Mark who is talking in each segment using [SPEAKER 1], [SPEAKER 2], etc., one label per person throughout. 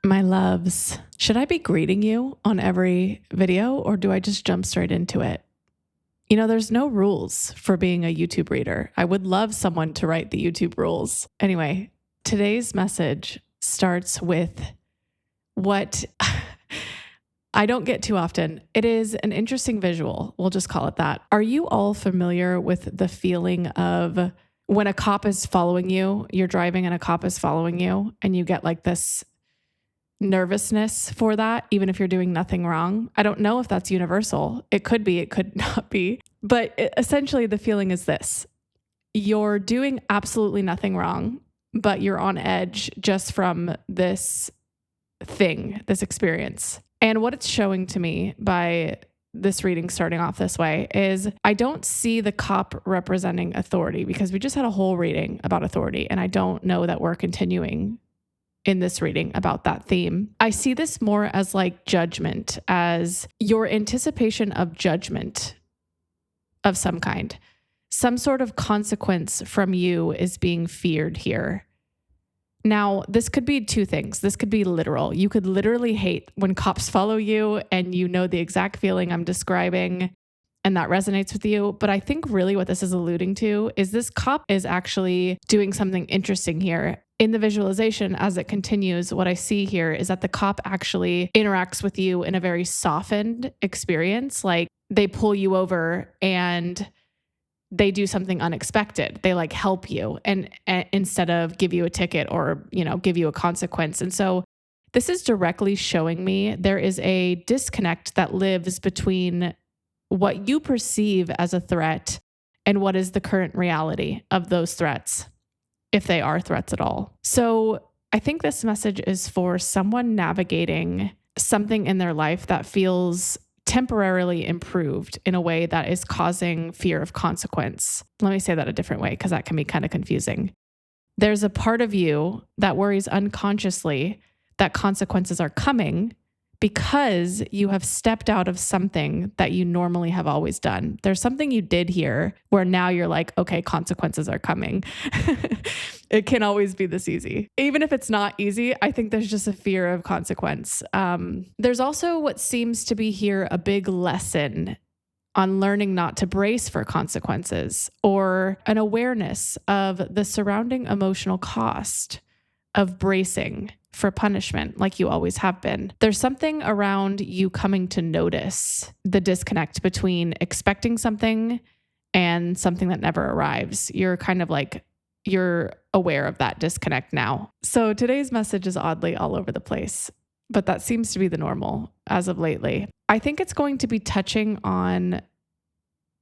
[SPEAKER 1] My loves, should I be greeting you on every video or do I just jump straight into it? You know, there's no rules for being a YouTube reader. I would love someone to write the YouTube rules. Anyway, today's message starts with what I don't get too often. It is an interesting visual. We'll just call it that. Are you all familiar with the feeling of when a cop is following you, you're driving and a cop is following you, and you get like this nervousness for that, even if you're doing nothing wrong? I don't know if that's universal. It could be, it could not be. But essentially, the feeling is this: you're doing absolutely nothing wrong, but you're on edge just from this thing, this experience. And what it's showing to me by this reading starting off this way is I don't see the cop representing authority, because we just had a whole reading about authority, and I don't know that we're continuing in this reading about that theme. I see this more as like judgment, as your anticipation of judgment of some kind. Some sort of consequence from you is being feared here. Now, this could be two things. This could be literal. You could literally hate when cops follow you, and you know the exact feeling I'm describing, and that resonates with you. But I think really what this is alluding to is this cop is actually doing something interesting here. In the visualization, as it continues, what I see here is that the cop actually interacts with you in a very softened experience. Like they pull you over and they do something unexpected. They like help you and instead of give you a ticket or, give you a consequence. And so this is directly showing me there is a disconnect that lives between what you perceive as a threat and what is the current reality of those threats, if they are threats at all. So I think this message is for someone navigating something in their life that feels temporarily improved in a way that is causing fear of consequence. Let me say that a different way, because that can be kind of confusing. There's a part of you that worries unconsciously that consequences are coming because you have stepped out of something that you normally have always done. There's something you did here where now you're like, okay, consequences are coming. It can always be this easy. Even if it's not easy, I think there's just a fear of consequence. There's also what seems to be here a big lesson on learning not to brace for consequences, or an awareness of the surrounding emotional cost of bracing for punishment like you always have been. There's something around you coming to notice the disconnect between expecting something and something that never arrives. You're kind of like, you're aware of that disconnect now. So today's message is oddly all over the place, but that seems to be the normal as of lately. I think it's going to be touching on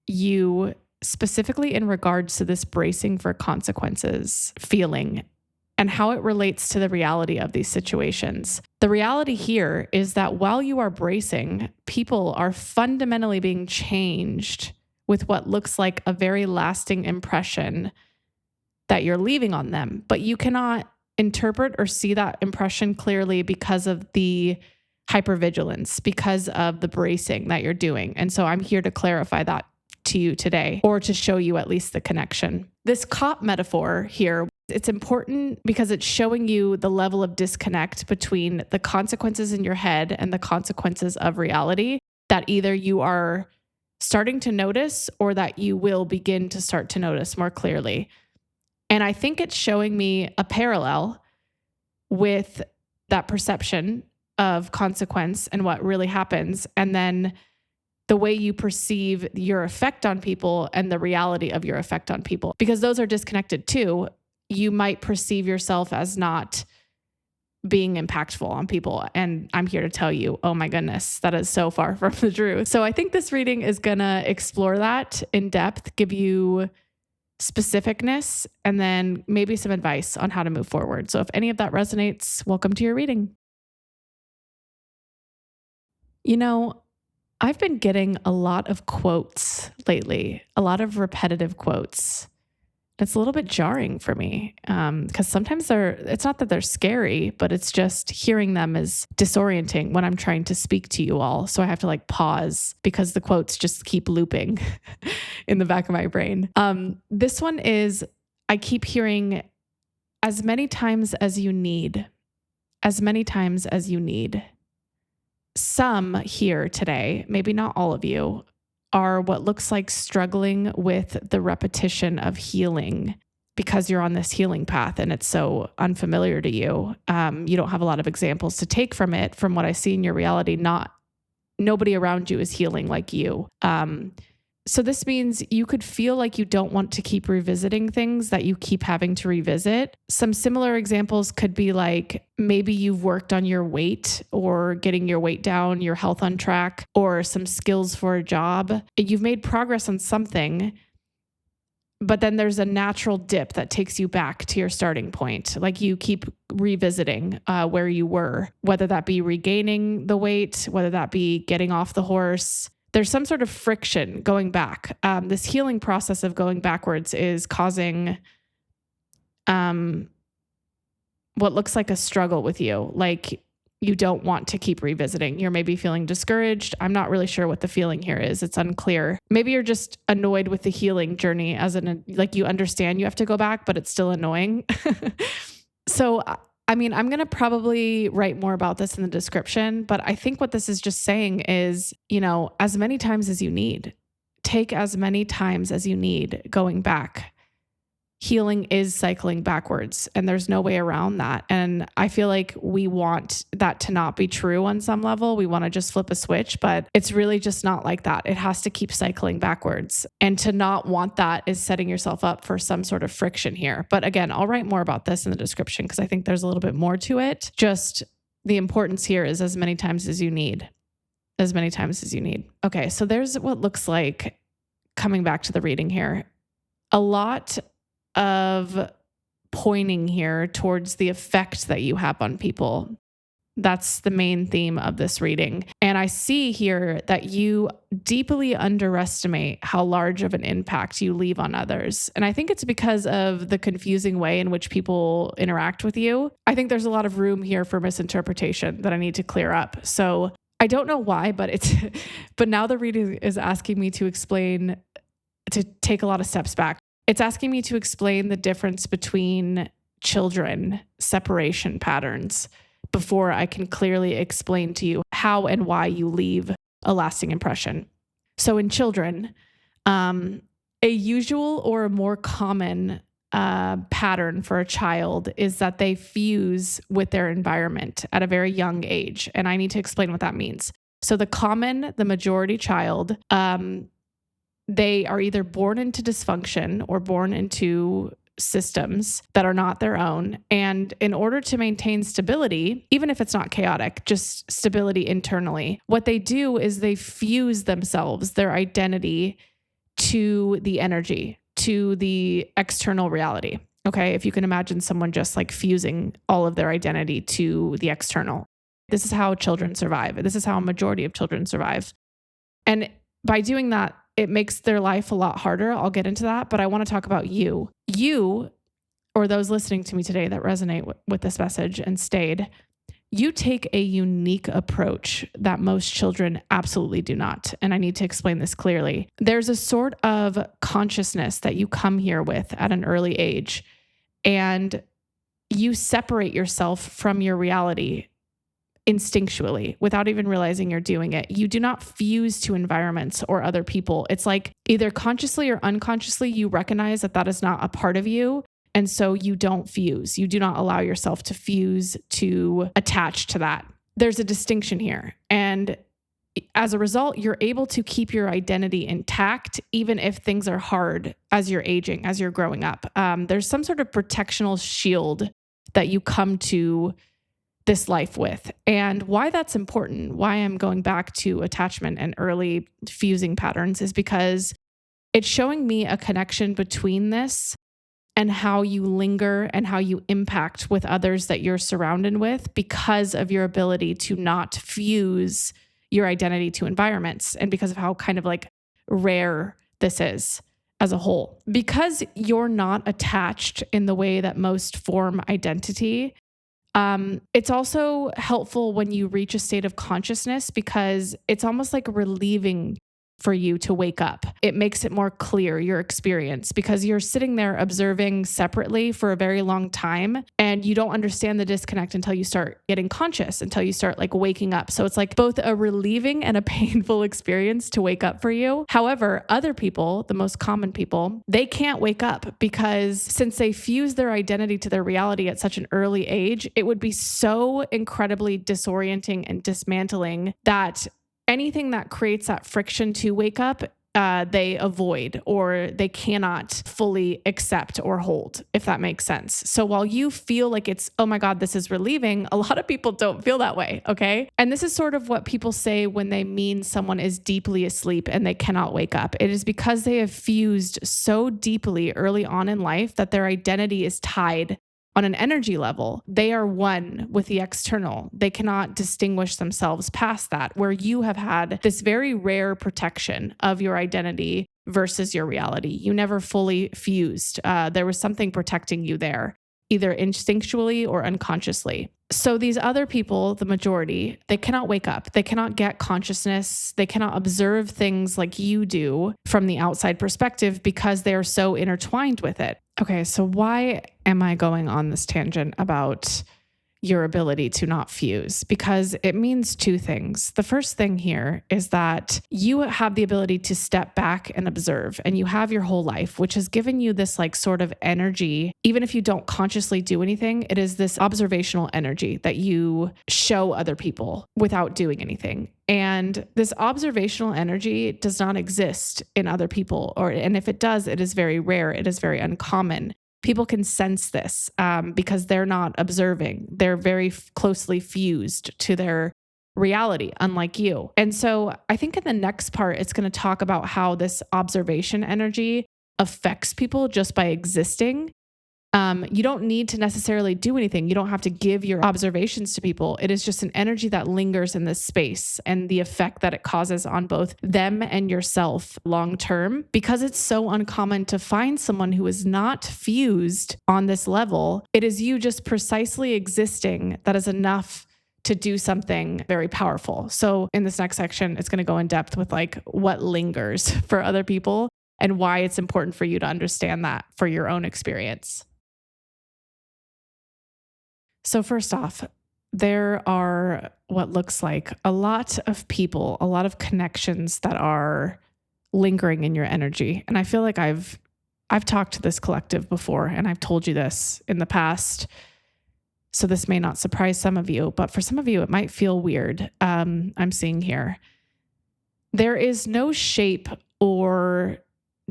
[SPEAKER 1] you specifically in regards to this bracing for consequences feeling and how it relates to the reality of these situations. The reality here is that while you are bracing, people are fundamentally being changed with what looks like a very lasting impression that you're leaving on them. But you cannot interpret or see that impression clearly because of the hypervigilance, because of the bracing that you're doing. And so I'm here to clarify that to you today, or to show you at least the connection. This cop metaphor here, it's important because it's showing you the level of disconnect between the consequences in your head and the consequences of reality that either you are starting to notice or that you will begin to start to notice more clearly. And I think it's showing me a parallel with that perception of consequence and what really happens, and then the way you perceive your effect on people and the reality of your effect on people, because those are disconnected too. You might perceive yourself as not being impactful on people. And I'm here to tell you, oh my goodness, that is so far from the truth. So I think this reading is going to explore that in depth, give you specificness, and then maybe some advice on how to move forward. So if any of that resonates, welcome to your reading. You know, I've been getting a lot of quotes lately, a lot of repetitive quotes. It's a little bit jarring for me because sometimes it's not that they're scary, but it's just hearing them is disorienting when I'm trying to speak to you all. So I have to like pause because the quotes just keep looping in the back of my brain. This one is, I keep hearing as many times as you need. as many times as you need. Some here today, maybe not all of you, are what looks like struggling with the repetition of healing because you're on this healing path and it's so unfamiliar to you. You don't have a lot of examples to take from it. From what I see in your reality, nobody around you is healing like you. So this means you could feel like you don't want to keep revisiting things that you keep having to revisit. Some similar examples could be like maybe you've worked on your weight or getting your weight down, your health on track, or some skills for a job. You've made progress on something, but then there's a natural dip that takes you back to your starting point. Like you keep revisiting where you were, whether that be regaining the weight, whether that be getting off the horse. There's some sort of friction going back. This healing process of going backwards is causing what looks like a struggle with you. Like you don't want to keep revisiting. You're maybe feeling discouraged. I'm not really sure what the feeling here is. It's unclear. Maybe you're just annoyed with the healing journey like you understand you have to go back, but it's still annoying. So, I mean, I'm going to probably write more about this in the description, but I think what this is just saying is, as many times as you need, take as many times as you need going back. Healing is cycling backwards and there's no way around that. And I feel like we want that to not be true on some level. We want to just flip a switch, but it's really just not like that. It has to keep cycling backwards. And to not want that is setting yourself up for some sort of friction here. But again, I'll write more about this in the description because I think there's a little bit more to it. Just the importance here is as many times as you need. As many times as you need. Okay, so there's what looks like, coming back to the reading here, a lot of pointing here towards the effect that you have on people. That's the main theme of this reading. And I see here that you deeply underestimate how large of an impact you leave on others. And I think it's because of the confusing way in which people interact with you. I think there's a lot of room here for misinterpretation that I need to clear up. So I don't know why, but now the reading is asking me to take a lot of steps back. It's asking me to explain the difference between children separation patterns before I can clearly explain to you how and why you leave a lasting impression. So in children, a usual or a more common pattern for a child is that they fuse with their environment at a very young age. And I need to explain what that means. So the majority child, they are either born into dysfunction or born into systems that are not their own. And in order to maintain stability, even if it's not chaotic, just stability internally, what they do is they fuse themselves, their identity, to the energy, to the external reality. Okay, if you can imagine someone just like fusing all of their identity to the external. This is how children survive. This is how a majority of children survive. And by doing that, it makes their life a lot harder. I'll get into that, but I want to talk about you. You, or those listening to me today that resonate with this message and stayed, you take a unique approach that most children absolutely do not. And I need to explain this clearly. There's a sort of consciousness that you come here with at an early age, and you separate yourself from your reality instinctually without even realizing you're doing it. You do not fuse to environments or other people. It's like either consciously or unconsciously, you recognize that is not a part of you. And so you don't fuse. You do not allow yourself to fuse, to attach to that. There's a distinction here. And as a result, you're able to keep your identity intact, even if things are hard as you're aging, as you're growing up. There's some sort of protectional shield that you come to this life with. And why that's important, why I'm going back to attachment and early fusing patterns, is because it's showing me a connection between this and how you linger and how you impact with others that you're surrounded with because of your ability to not fuse your identity to environments and because of how kind of like rare this is as a whole. Because you're not attached in the way that most form identity, it's also helpful when you reach a state of consciousness because it's almost like relieving for you to wake up. It makes it more clear, your experience, because you're sitting there observing separately for a very long time and you don't understand the disconnect until you start getting conscious, until you start like waking up. So it's like both a relieving and a painful experience to wake up for you. However, other people, the most common people, they can't wake up because since they fuse their identity to their reality at such an early age, it would be so incredibly disorienting and dismantling that anything that creates that friction to wake up, they avoid or they cannot fully accept or hold, if that makes sense. So while you feel like it's, oh my God, this is relieving, a lot of people don't feel that way, okay? And this is sort of what people say when they mean someone is deeply asleep and they cannot wake up. It is because they have fused so deeply early on in life that their identity is tied on an energy level. They are one with the external. They cannot distinguish themselves past that, where you have had this very rare protection of your identity versus your reality. You never fully fused. There was something protecting you there, either instinctually or unconsciously. So these other people, the majority, they cannot wake up. They cannot get consciousness. They cannot observe things like you do from the outside perspective because they're so intertwined with it. Okay, so why am I going on this tangent about your ability to not fuse? Because it means two things. The first thing here is that you have the ability to step back and observe, and you have your whole life, which has given you this like sort of energy. Even if you don't consciously do anything, it is this observational energy that you show other people without doing anything. And this observational energy does not exist in other people, and if it does, it is very rare. It is very uncommon. People can sense this because they're not observing. They're very closely fused to their reality, unlike you. And so I think in the next part, it's going to talk about how this observation energy affects people just by existing. You don't need to necessarily do anything. You don't have to give your observations to people. It is just an energy that lingers in this space and the effect that it causes on both them and yourself long term. Because it's so uncommon to find someone who is not fused on this level, it is you just precisely existing that is enough to do something very powerful. So in this next section, it's going to go in depth with like what lingers for other people and why it's important for you to understand that for your own experience. So first off, there are what looks like a lot of people, a lot of connections that are lingering in your energy. And I feel like I've talked to this collective before, and I've told you this in the past. So this may not surprise some of you, but for some of you, it might feel weird. I'm seeing here. There is no shape or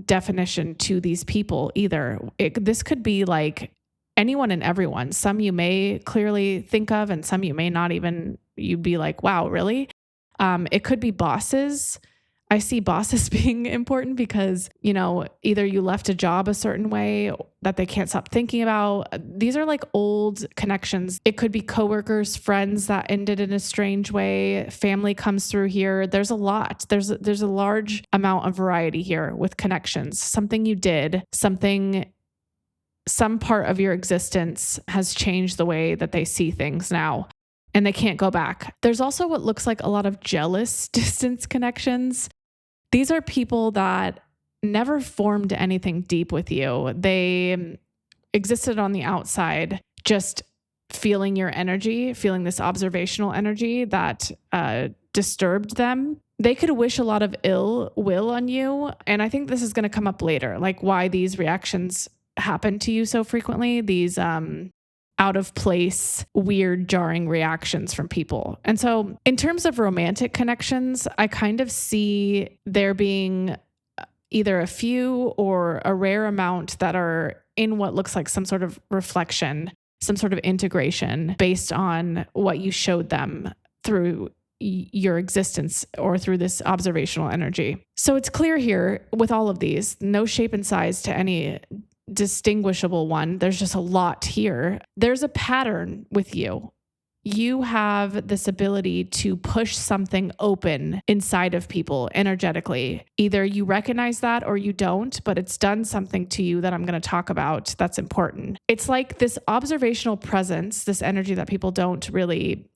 [SPEAKER 1] definition to these people either. This could be like anyone and everyone. Some you may clearly think of, and some you may not even, you'd be like, wow, really? It could be bosses. I see bosses being important because, either you left a job a certain way that they can't stop thinking about. These are like old connections. It could be coworkers, friends that ended in a strange way. Family comes through here. There's a lot. There's a large amount of variety here with connections. Something you did, some part of your existence has changed the way that they see things now, and they can't go back. There's also what looks like a lot of jealous distance connections. These are people that never formed anything deep with you. They existed on the outside, just feeling your energy, feeling this observational energy that disturbed them. They could wish a lot of ill will on you. And I think this is going to come up later, like why these reactions happen to you so frequently, these out of place, weird, jarring reactions from people. And so in terms of romantic connections, I kind of see there being either a few or a rare amount that are in what looks like some sort of reflection, some sort of integration based on what you showed them through your existence or through this observational energy. So it's clear here with all of these, no shape and size to any distinguishable one. There's just a lot here. There's a pattern with you. You have this ability to push something open inside of people energetically. Either you recognize that or you don't, but it's done something to you that I'm going to talk about that's important. It's like this observational presence, this energy that people don't really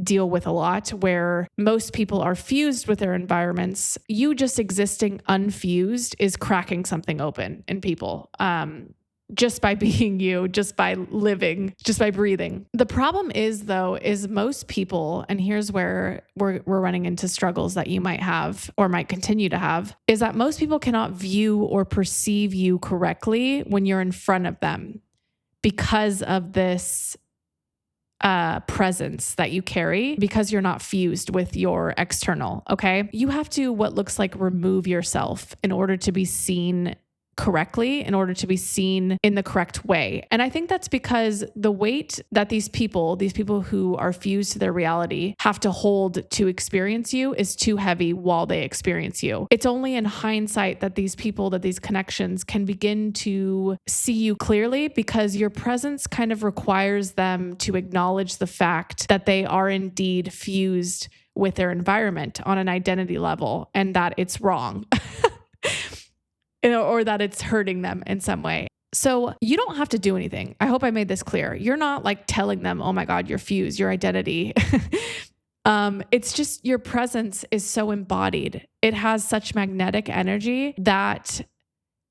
[SPEAKER 1] deal with a lot, where most people are fused with their environments. You just existing unfused is cracking something open in people. Just by being you, just by living, just by breathing. The problem is, though, is most people, and here's where we're running into struggles that you might have or might continue to have, is that most people cannot view or perceive you correctly when you're in front of them because of this presence that you carry, because you're not fused with your external, okay? You have to, what looks like, remove yourself in order to be seen correctly, in order to be seen in the correct way. And I think that's because the weight that these people who are fused to their reality have to hold to experience you is too heavy while they experience you. It's only in hindsight that these people, that these connections can begin to see you clearly, because your presence kind of requires them to acknowledge the fact that they are indeed fused with their environment on an identity level, and that it's wrong. Or that it's hurting them in some way. So you don't have to do anything. I hope I made this clear. You're not like telling them, oh my God, you're fused, your identity. It's just your presence is so embodied. It has such magnetic energy that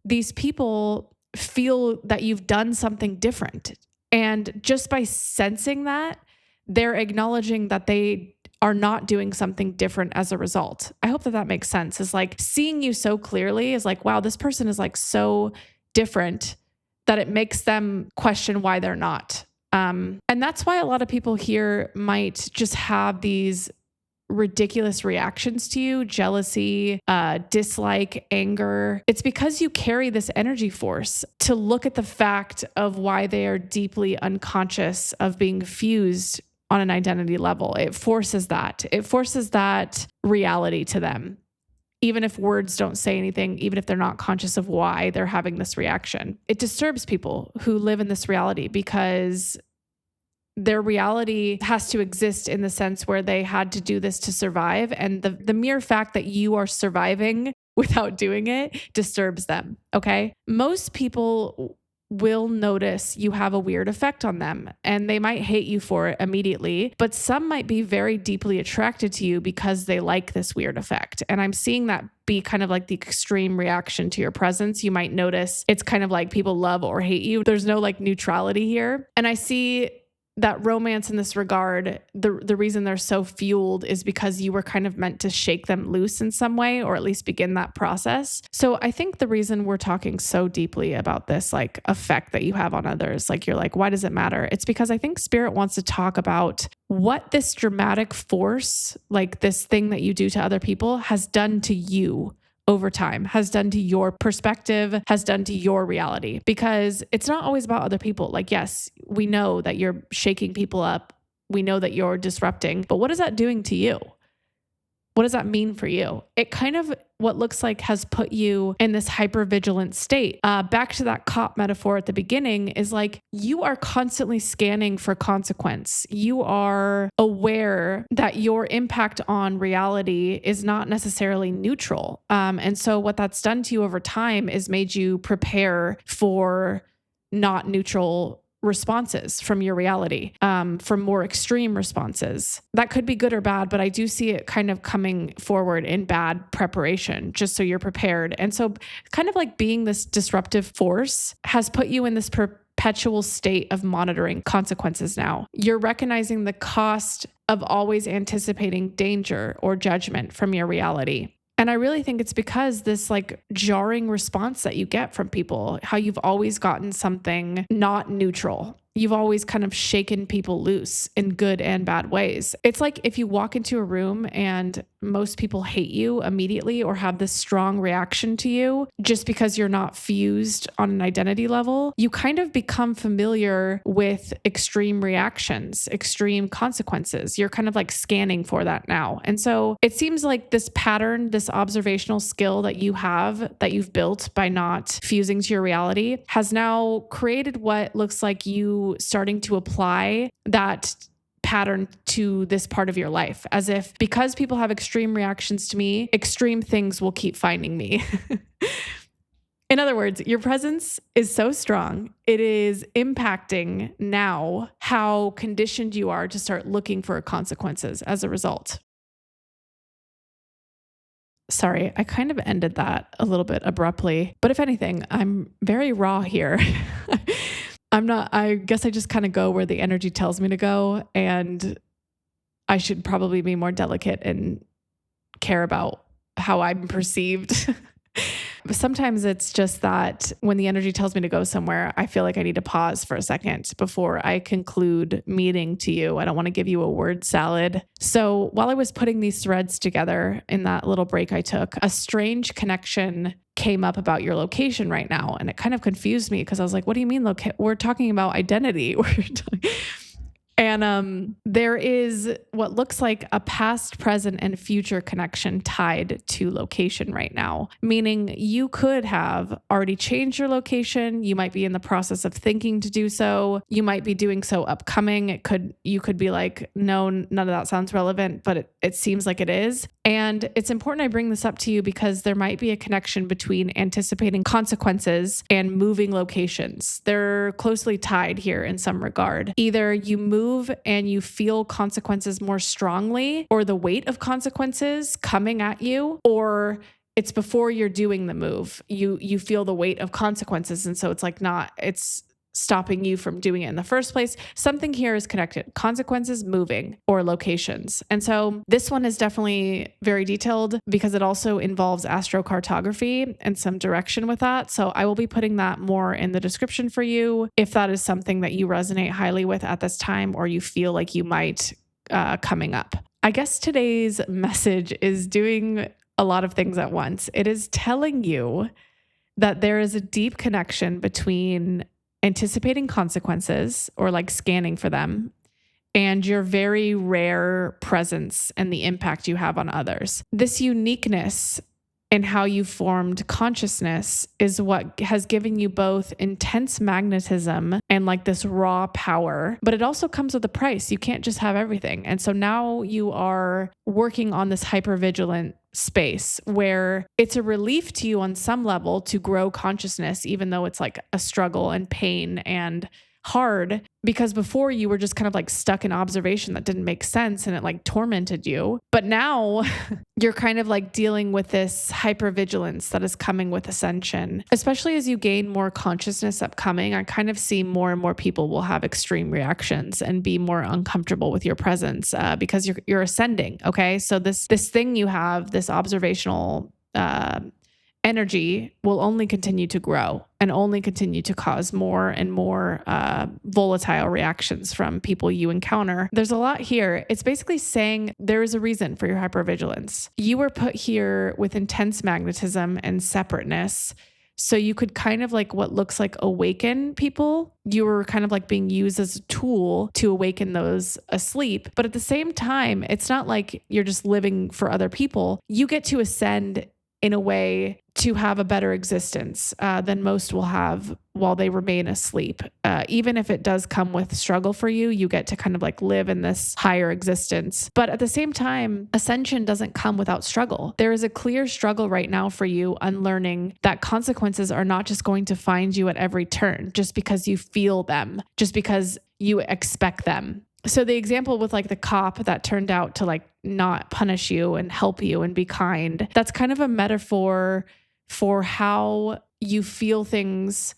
[SPEAKER 1] these people feel that you've done something different. And just by sensing that, they're acknowledging that they are not doing something different as a result. I hope that that makes sense. It's like seeing you so clearly is like, wow, this person is like so different that it makes them question why they're not. And that's why a lot of people here might just have these ridiculous reactions to you, jealousy, dislike, anger. It's because you carry this energy force to look at the fact of why they are deeply unconscious of being fused on an identity level. It forces that. It forces that reality to them. Even if words don't say anything, even if they're not conscious of why they're having this reaction. It disturbs people who live in this reality because their reality has to exist in the sense where they had to do this to survive. And the mere fact that you are surviving without doing it disturbs them, okay? Most people will notice you have a weird effect on them, and they might hate you for it immediately, but some might be very deeply attracted to you because they like this weird effect. And I'm seeing that be kind of like the extreme reaction to your presence. You might notice it's kind of like people love or hate you. There's no like neutrality here. And I see that romance in this regard, the reason they're so fueled is because you were kind of meant to shake them loose in some way, or at least begin that process. So I think the reason we're talking so deeply about this like effect that you have on others, like you're like, why does it matter? It's because I think Spirit wants to talk about what this dramatic force, like this thing that you do to other people, has done to you over time, has done to your perspective, has done to your reality. Because it's not always about other people. Like, yes, we know that you're shaking people up. We know that you're disrupting, but what is that doing to you? What does that mean for you? It kind of, what looks like, has put you in this hypervigilant state. Back to that cop metaphor at the beginning, is like you are constantly scanning for consequence. You are aware that your impact on reality is not necessarily neutral. And so what that's done to you over time is made you prepare for not neutral responses from your reality, from more extreme responses. That could be good or bad, but I do see it kind of coming forward in bad preparation, just so you're prepared. And so kind of like being this disruptive force has put you in this perpetual state of monitoring consequences now. You're recognizing the cost of always anticipating danger or judgment from your reality. And I really think it's because this like jarring response that you get from people, how you've always gotten something not neutral. You've always kind of shaken people loose in good and bad ways. It's like if you walk into a room and most people hate you immediately or have this strong reaction to you just because you're not fused on an identity level, you kind of become familiar with extreme reactions, extreme consequences. You're kind of like scanning for that now. And so it seems like this pattern, this observational skill that you have, that you've built by not fusing to your reality, has now created what looks like you starting to apply that pattern to this part of your life, as if because people have extreme reactions to me, extreme things will keep finding me. In other words, your presence is so strong, it is impacting now how conditioned you are to start looking for consequences as a result. Sorry, I kind of ended that a little bit abruptly, but if anything, I'm very raw here. I guess I just kind of go where the energy tells me to go, and I should probably be more delicate and care about how I'm perceived. But sometimes it's just that when the energy tells me to go somewhere, I feel like I need to pause for a second before I conclude meeting to you. I don't want to give you a word salad. So while I was putting these threads together in that little break I took, a strange connection came up about your location right now. And it kind of confused me because I was like, what do you mean? We're talking about identity. And there is what looks like a past, present, and future connection tied to location right now, meaning you could have already changed your location. You might be in the process of thinking to do so. You might be doing so upcoming. You could be like, no, none of that sounds relevant, but it seems like it is. And it's important I bring this up to you because there might be a connection between anticipating consequences and moving locations. They're closely tied here in some regard. Either you move and you feel consequences more strongly, or the weight of consequences coming at you, or it's before you're doing the move. You feel the weight of consequences. And so it's stopping you from doing it in the first place. Something here is connected. Consequences, moving, or locations. And so this one is definitely very detailed because it also involves astrocartography and some direction with that. So I will be putting that more in the description for you if that is something that you resonate highly with at this time, or you feel like you might coming up. I guess today's message is doing a lot of things at once. It is telling you that there is a deep connection between anticipating consequences, or like scanning for them, and your very rare presence and the impact you have on others. This uniqueness in how you formed consciousness is what has given you both intense magnetism and like this raw power, but it also comes with a price. You can't just have everything. And so now you are working on this hypervigilant space where it's a relief to you on some level to grow consciousness, even though it's like a struggle and pain and hard, because before you were just kind of like stuck in observation that didn't make sense and it like tormented you. But now you're kind of like dealing with this hypervigilance that is coming with ascension, especially as you gain more consciousness upcoming. I kind of see more and more people will have extreme reactions and be more uncomfortable with your presence because you're ascending. Okay. So this thing you have, this observational energy will only continue to grow and only continue to cause more and more volatile reactions from people you encounter. There's a lot here. It's basically saying there is a reason for your hypervigilance. You were put here with intense magnetism and separateness. So you could kind of like what looks like awaken people. You were kind of like being used as a tool to awaken those asleep. But at the same time, it's not like you're just living for other people. You get to ascend in a way to have a better existence than most will have while they remain asleep. Even if it does come with struggle for you, you get to kind of like live in this higher existence. But at the same time, ascension doesn't come without struggle. There is a clear struggle right now for you unlearning that consequences are not just going to find you at every turn, just because you feel them, just because you expect them. So the example with like the cop that turned out to like not punish you and help you and be kind, that's kind of a metaphor for how you feel things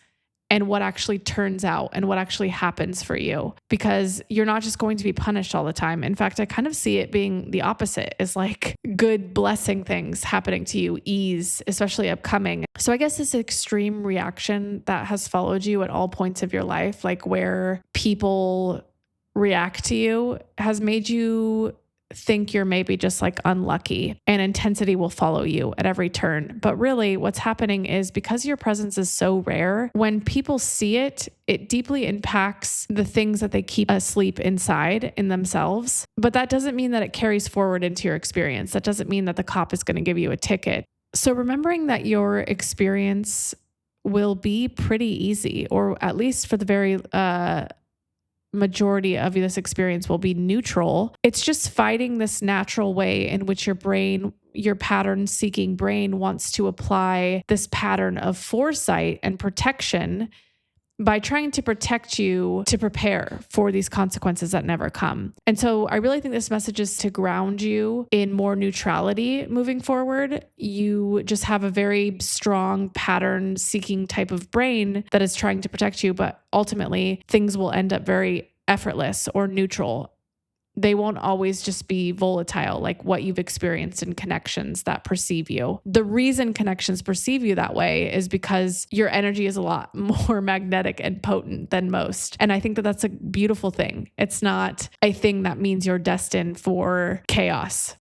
[SPEAKER 1] and what actually turns out and what actually happens for you, because you're not just going to be punished all the time. In fact, I kind of see it being the opposite, is like good blessing things happening to you, ease, especially upcoming. So I guess this extreme reaction that has followed you at all points of your life, like where people react to you, has made you think you're maybe just like unlucky and intensity will follow you at every turn. But really what's happening is because your presence is so rare, when people see it, it deeply impacts the things that they keep asleep inside in themselves. But that doesn't mean that it carries forward into your experience. That doesn't mean that the cop is going to give you a ticket. So remembering that your experience will be pretty easy, or at least for the very majority of this experience will be neutral. It's just fighting this natural way in which your brain, your pattern seeking brain, wants to apply this pattern of foresight and protection by trying to protect you to prepare for these consequences that never come. And so I really think this message is to ground you in more neutrality moving forward. You just have a very strong pattern seeking type of brain that is trying to protect you, but ultimately things will end up very effortless or neutral. They won't always just be volatile, like what you've experienced in connections that perceive you. The reason connections perceive you that way is because your energy is a lot more magnetic and potent than most. And I think that that's a beautiful thing. It's not a thing that means you're destined for chaos.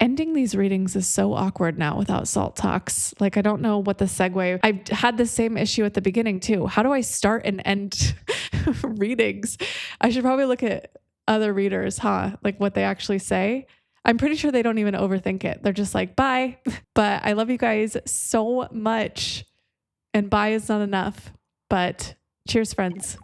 [SPEAKER 1] Ending these readings is so awkward now without salt talks. Like, I don't know what the segue. I've had the same issue at the beginning too. How do I start and end readings? I should probably look at other readers, like what they actually say. I'm pretty sure they don't even overthink it. They're just like, bye. But I love you guys so much. And bye is not enough. But cheers, friends.